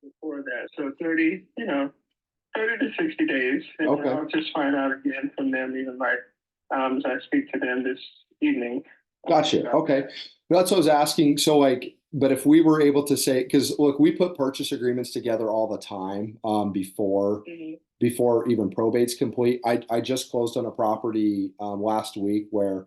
before that. So 30, 30 to 60 days. And Okay. I'll just find out again from them, even like as I speak to them this evening. Gotcha. Okay. That's what I was asking. So like, but if we were able to say, because look, we put purchase agreements together all the time Mhm. before even probate's complete. I just closed on a property last week where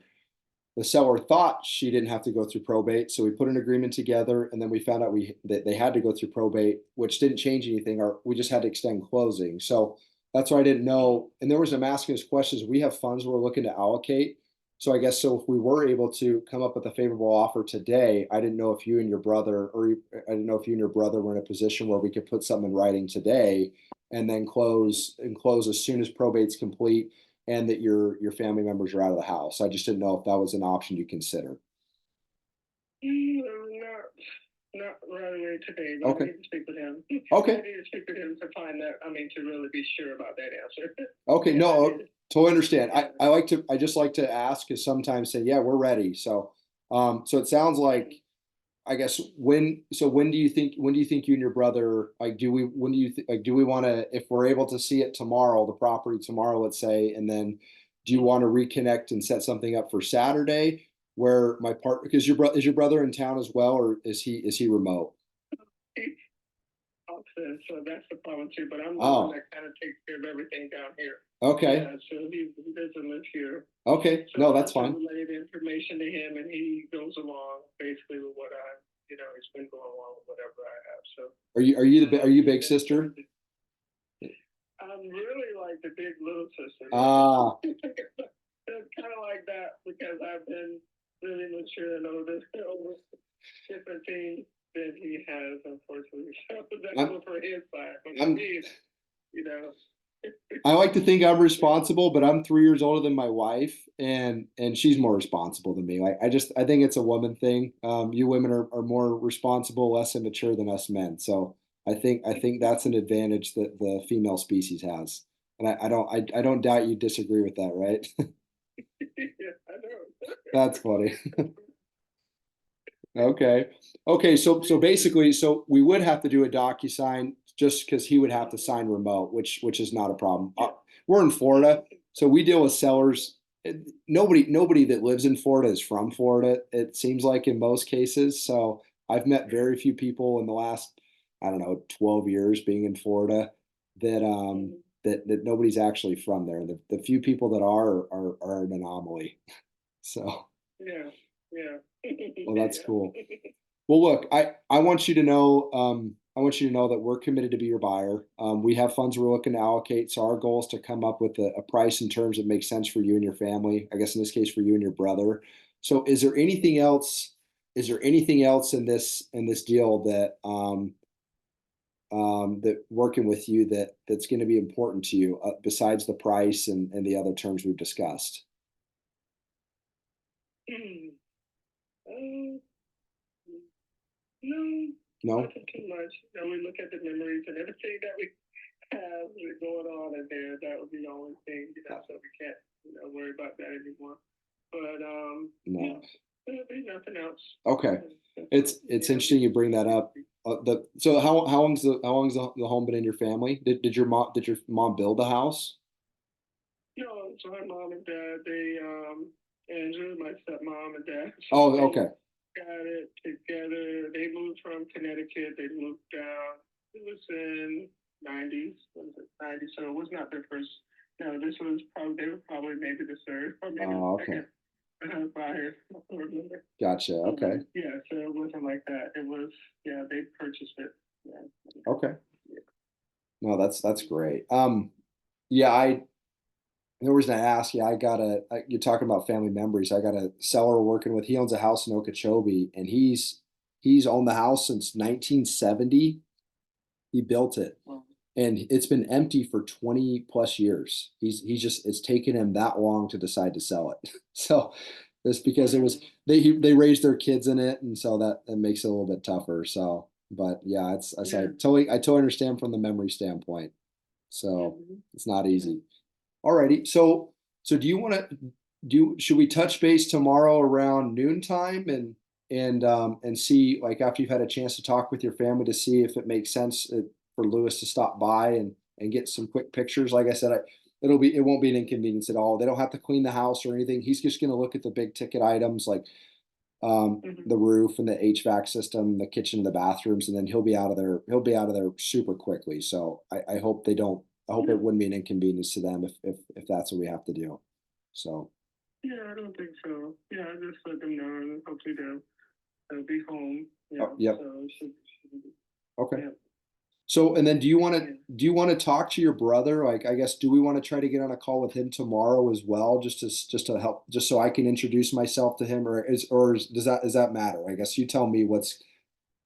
the seller thought she didn't have to go through probate, so we put an agreement together, and then we found out that they had to go through probate, which didn't change anything, or we just had to extend closing. So that's why I didn't know. And there was I'm asking us questions. We have funds we're looking to allocate. So I guess so if we were able to come up with a favorable offer today, I didn't know if you and your brother, I didn't know if you and your brother were in a position where we could put something in writing today and then close as soon as probate's complete and that your family members are out of the house. I just didn't know if that was an option you consider. Not right away today, but I Okay. need to speak with him. I Okay. need to speak with him to find that. I mean, to really be sure about that answer. Okay. Yeah, I No, did. totally understand. Yeah. I just like to ask because sometimes say, yeah, we're ready. So it sounds like, I guess when do you think you and your brother, like, when do you like, do we want to, if we're able to see it tomorrow, the property tomorrow, let's say, and then do you want to reconnect and set something up for Saturday where my partner, because is your brother in town as well, or is he remote? So that's the problem too. But I'm the Oh, one that kind of takes care of everything down here. okay. Yeah, so he doesn't live here. Okay. So No, I that's have to fine. relay the information to him, and he goes along basically with what he's been going along with whatever I have. So Are you big sister? I'm really like the big little sister. Ah, It's kind of like that because I've been really mature and over different things than he has, unfortunately. So that's I'm, for his side. But for I'm me, you know, I like to think I'm responsible, but I'm 3 years older than my wife, and she's more responsible than me. Like I think it's a woman thing. You women are more responsible, less immature than us men. So I think that's an advantage that the female species has. And I don't doubt you disagree with that, right? yeah, I know. That's funny. Okay. Okay, so basically, so we would have to do a DocuSign just because he would have to sign remote, which is not a problem. We're in Florida, so we deal with sellers. Nobody that lives in Florida is from Florida, it seems like in most cases. So I've met very few people in the last, I don't know, 12 years being in Florida that nobody's actually from there. The few people that are an anomaly. So Yeah, yeah. well, that's Yeah. cool. Well, look, I want you to know, I want you to know that we're committed to be your buyer. We have funds we're looking to allocate, so our goal is to come up with a price and terms that make sense for you and your family. I guess in this case, for you and your brother. So, is there anything else? Is there anything else in this deal that working with you that's going to be important to you besides the price and the other terms we've discussed? Um, no, No. nothing too much. We look at the memories and everything that we have going on in there. That would be the only thing, so we can't, worry about that anymore. But yeah, No. there'll be nothing else. Okay. It's interesting you bring that up. So how long's the home been in your family? Did your mom build the house? No, so my mom and dad, Andrew, my stepmom and dad, so Oh, they okay. got it together. They moved from Connecticut. They moved down. It was in '90s. Was it '90s? So it was not their first. No, this was probably they were probably maybe the third or maybe the Oh, okay. second buyer. I don't remember. Gotcha. Okay. Yeah, so it wasn't like that. It was they purchased it. Yeah. Okay. No, that's great. Yeah, the reason I asked, yeah, you're talking about family memories. I got a seller working with, he owns a house in Okeechobee, and he's owned the house since 1970. He built it, Well, and it's been empty for 20 plus years. He's just, it's taken him that long to decide to sell it. So that's because it was they raised their kids in it, and so that makes it a little bit tougher. So, but yeah, I yeah. said I totally understand from the memory standpoint. So it's not easy. Alrighty. So do you want to should we touch base tomorrow around noontime and and see, like, after you've had a chance to talk with your family, to see if it makes sense for Lewis to stop by and get some quick pictures. Like I said, it won't be an inconvenience at all. They don't have to clean the house or anything. He's just going to look at the big ticket items like the roof and the HVAC system, the kitchen and the bathrooms, and then he'll be out of there. He'll be out of there super quickly. So I hope they don't. I hope it wouldn't be an inconvenience to them if that's what we have to do. So Yeah, I don't think so. Yeah, I just let them know, and hopefully they'll be home. You oh, know, yep. so it should be, Okay. yeah. So, and then Yeah. do you want to talk to your brother? Like, I guess, do we want to try to get on a call with him tomorrow as well, just to help, just so I can introduce myself to him, does that matter? I guess you tell me what's,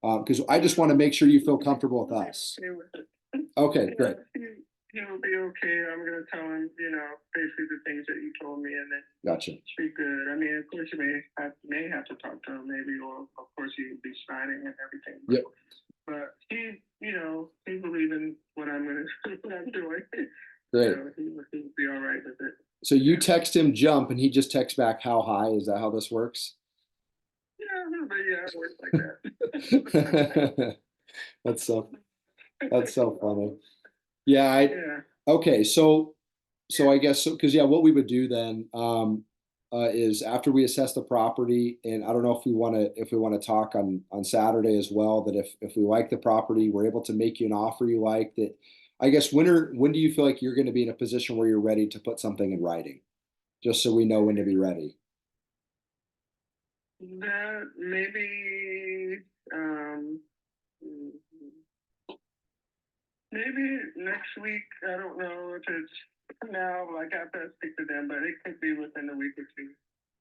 because I just want to make sure you feel comfortable with us. Okay with it. Okay, Yeah, great. he'll be okay. I'm gonna tell him, basically the things that you told me, and then Gotcha. it should be good. I mean, of course, you may have to talk to him, maybe, or of course he'll be signing and everything. Yep. But he believes in what I'm gonna what I'm doing. Great. So he'll be all right with it. So you text him jump and he just texts back how high? Is that how this works? Yeah, but yeah, it works like that. That's so funny. Yeah, Yeah. okay, so I guess so, because yeah, what we would do then is after we assess the property, and I don't know if we want to talk on Saturday as well, that if we like the property, we're able to make you an offer you like that. I guess when do you feel like you're going to be in a position where you're ready to put something in writing, just so we know when to be ready? That maybe maybe next week. I don't know if it's now. Like I have to speak to them, but it could be within a week or two.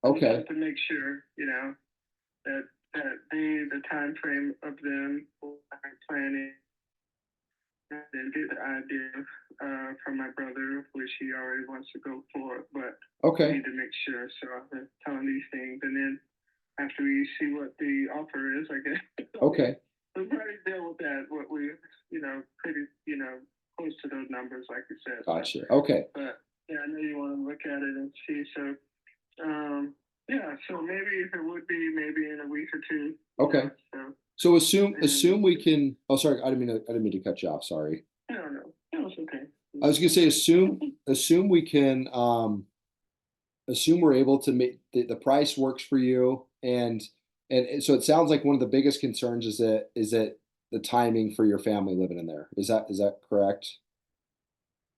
Okay. Just to make sure, that the time frame of them planning, and then get the idea from my brother, which he already wants to go for, but I Okay. need to make sure. So I've been telling these things, and then after we see what the offer is, I guess. Okay. We'll probably deal with that. What we, pretty, close to those numbers, like you said. Gotcha. Okay. But yeah, I know you want to look at it and see. So, yeah. So maybe if it would be maybe in a week or two. Okay. So assume we can. Oh, sorry. I didn't mean to cut you off. Sorry. No, no, it's okay. I was gonna say assume we can assume we're able to make the price works for you, and so it sounds like one of the biggest concerns is that the timing for your family living in there. Is that correct?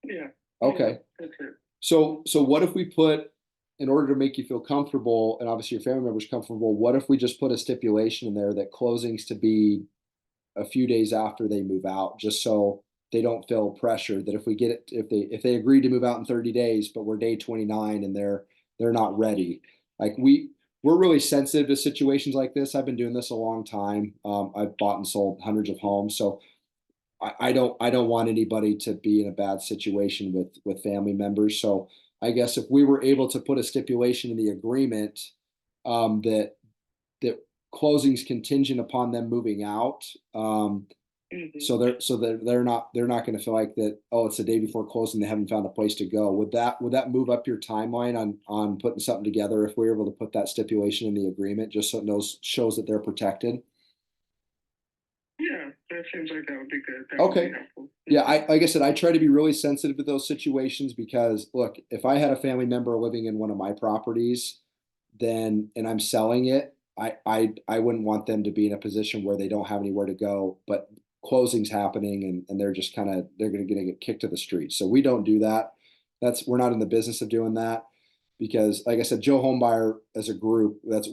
Yeah. Okay. Yeah, that's it. So what if we put, in order to make you feel comfortable and obviously your family members comfortable, what if we just put a stipulation in there that closings to be a few days after they move out, just so they don't feel pressure that if we get it, if they agree to move out in 30 days, but we're day 29 and they're not ready. Like we're really sensitive to situations like this. I've been doing this a long time. I've bought and sold hundreds of homes. So I don't want anybody to be in a bad situation with family members. So I guess if we were able to put a stipulation in the agreement that closing's contingent upon them moving out. So they're not going to feel like that. Oh, it's the day before closing. They haven't found a place to go. Would that move up your timeline on putting something together if we were able to put that stipulation in the agreement, just so it shows that they're protected? Yeah, that seems like that would be good. That Okay. would be helpful. Yeah, like I said, I try to be really sensitive to those situations because look, if I had a family member living in one of my properties, then and I'm selling it, I wouldn't want them to be in a position where they don't have anywhere to go, but closing's happening and they're just they're gonna get kicked to the street. So we don't do that. We're not in the business of doing that because like I said, Joe Homebuyer as a group, that's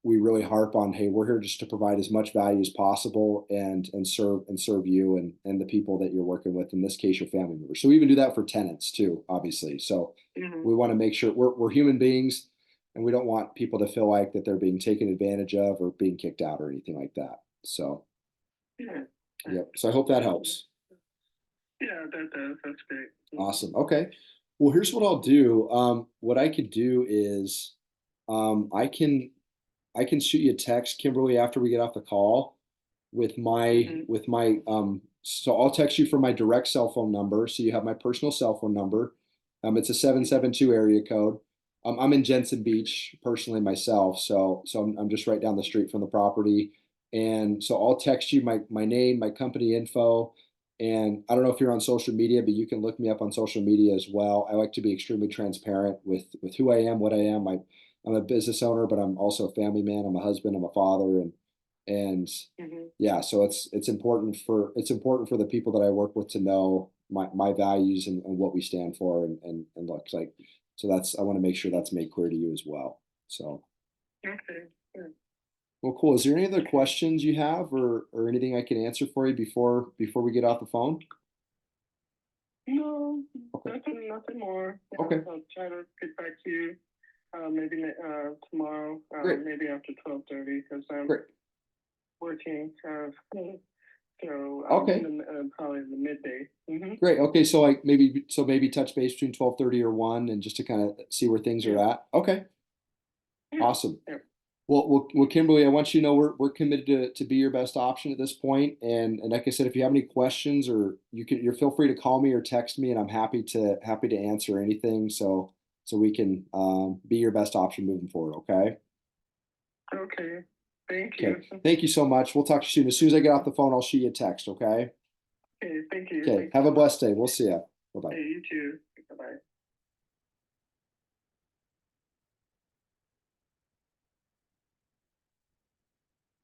we really harp on, hey, we're here just to provide as much value as possible and serve you and the people that you're working with, in this case your family members. So we even do that for tenants too, obviously. So we want to make sure we're human beings and we don't want people to feel like that they're being taken advantage of or being kicked out or anything like that. So Yeah. yep. So I hope that helps. Yeah, that does. That's great. Awesome. Okay. Well, here's what I'll do. What I could do is I can shoot you a text, Kimberly, after we get off the call with my so I'll text you from my direct cell phone number. So you have my personal cell phone number. It's a 772 area code. I'm in Jensen Beach personally myself, so I'm just right down the street from the property. And so I'll text you my name, my company info, and I don't know if you're on social media, but you can look me up on social media as well. I like to be extremely transparent with who I am, what I am. I'm a business owner, but I'm also a family man. I'm a husband. I'm a father, and Mhm. yeah. So it's important for the people that I work with to know my values and what we stand for, and looks like. So I want to make sure that's made clear to you as well. So, Okay. Good. well, cool. Is there any other questions you have or anything I can answer for you before we get off the phone? No, Okay. nothing more. Okay. I'll try to get back to you. Maybe tomorrow. Great. Maybe after 12:30 because I'm Great. working. So Okay. in the, probably in the midday. Great. Okay. So like maybe touch base between 12:30 or 1 and just to kind of see where things are Yeah. at. Okay. Yeah. Awesome. Yeah. Well, Kimberly, I want you to know we're committed to be your best option at this point. And like I said, if you have any questions or you're feel free to call me or text me, and I'm happy to answer anything. So we can be your best option moving forward. Okay. Okay. Thank Okay. you. Thank you so much. We'll talk to you soon. As soon as I get off the phone, I'll shoot you a text. Okay. Okay. Thank you. Okay. Thank you Have so a much. blessed day. We'll see you. Bye bye. Hey, you too.